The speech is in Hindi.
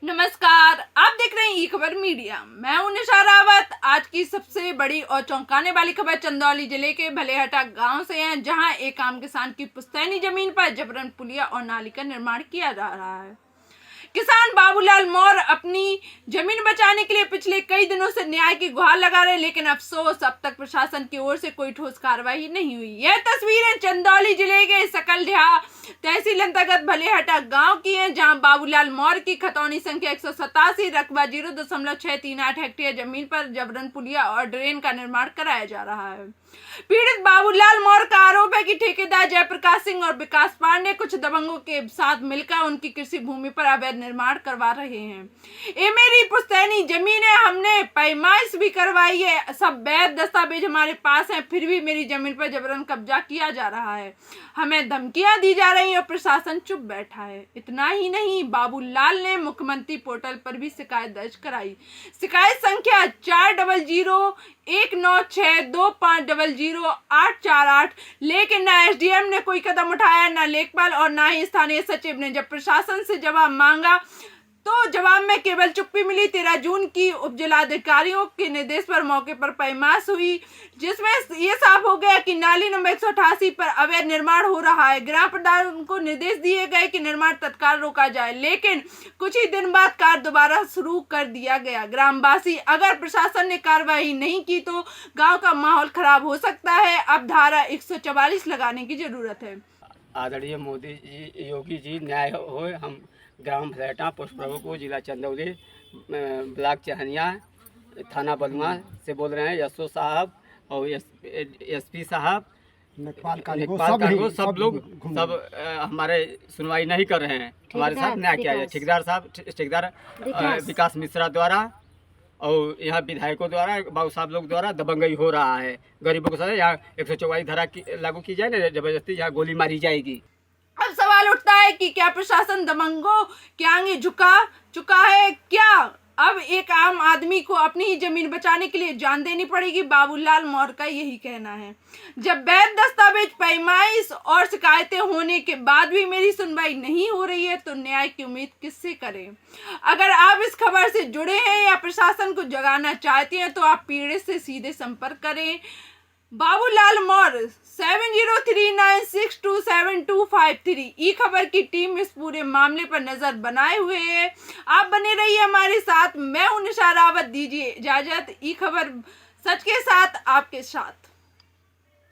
नमस्कार, आप देख रहे हैं ई खबर मीडिया। मैं हूं निशा रावत। आज की सबसे बड़ी और चौंकाने वाली खबर चंदौली जिले के भलेहटा गांव से है, जहां एक आम किसान की पुश्तैनी जमीन पर जबरन पुलिया और नाली का निर्माण किया जा रहा है। किसान बाबूलाल मौर अपनी जमीन बचाने के लिए पिछले कई दिनों से न्याय की गुहार लगा रहे, लेकिन अफसोस अब तक प्रशासन की ओर से कोई ठोस कार्रवाई नहीं हुई। यह तस्वीरें चंदौली जिले के सकलढ्या तहसील अंतर्गत भलेहटा गांव की हैं, जहां बाबूलाल मौर की खतौनी संख्या 187 रकबा 0.638 हेक्टेयर जमीन पर जबरन पुलिया और ड्रेन का निर्माण कराया जा रहा है। पीड़ित बाबूलाल मौर का आरोप है कि ठेकेदार जयप्रकाश सिंह और विकास पांडे कुछ दबंगों के साथ मिलकर उनकी कृषि भूमि पर अवैध निर्माण करवा रहे हैं। ये मेरी पुश्तैनी जमीन है, हमने पैमाइश भी करवाई है, सब वैध दस्तावेज हमारे पास हैं, फिर भी मेरी जमीन पर जबरन कब्जा किया जा रहा है। हमें धमकियां दी जा रही हैं और प्रशासन चुप बैठा है। इतना ही नहीं, बाबूलाल ने मुख्यमंत्री पोर्टल पर भी शिकायत दर्ज कराई। शिकायत संख्या 401962500848, लेकिन न एसडीएम ने कोई कदम उठाया, न लेखपाल और न ही स्थानीय सचिव ने। जब प्रशासन से जवाब मांगा तो जवाब में केवल चुप्पी मिली। 13 जून की उपजिलाधिकारियों के निर्देश पर मौके पर पैमाइश हुई, जिसमें ये साफ हो गया कि नाली नंबर 188 पर अवैध निर्माण हो रहा है। ग्राम प्रधान को निर्देश दिए गए कि निर्माण तत्काल रोका जाए, लेकिन कुछ ही दिन बाद कार्य दोबारा शुरू कर दिया गया। ग्रामवासी अगर प्रशासन ने कार्रवाई नहीं की तो गांव का माहौल खराब हो सकता है। अब धारा 144 लगाने की जरूरत है। आदरणीय मोदी जी, योगी जी, न्याय हो। हम ग्राम भलेहटा पोस्ट प्रमुख जिला चंदौली ब्लॉक चहनिया थाना बलुआ से बोल रहे हैं। यशो साहब और एसपी साहब, लेखपाल कानून सब लोग हमारे सुनवाई नहीं कर रहे हैं। हमारे साथ न्याय किया जाए। ठेकेदार विकास मिश्रा द्वारा और यहाँ विधायकों द्वारा, बाबू साहब लोग द्वारा दबंगई हो रहा है। गरीबों के साथ यहाँ 144 धारा लागू की जाए ना, जबरदस्ती यहाँ गोली मारी जाएगी। अब सवाल उठता है कि क्या प्रशासन दबंगों के आगे झुका चुका है? क्या अब एक आम आदमी को अपनी ही जमीन बचाने के लिए जान देनी पड़ेगी? बाबूलाल मौर का यही कहना है। जब वैध दस्तावेज, पैमाइश और शिकायतें होने के बाद भी मेरी सुनवाई नहीं हो रही है तो न्याय की उम्मीद किससे करें? अगर आप इस खबर से जुड़े हैं या प्रशासन को जगाना चाहते हैं तो आप पीड़ित से सीधे संपर्क करें। बाबूलाल मौर 7039627253। ई खबर की टीम इस पूरे मामले पर नजर बनाए हुए है। आप बने रहिए हमारे साथ। मैं हूं निशा रावत। दीजिए इजाजत। ई खबर सच के साथ आपके साथ।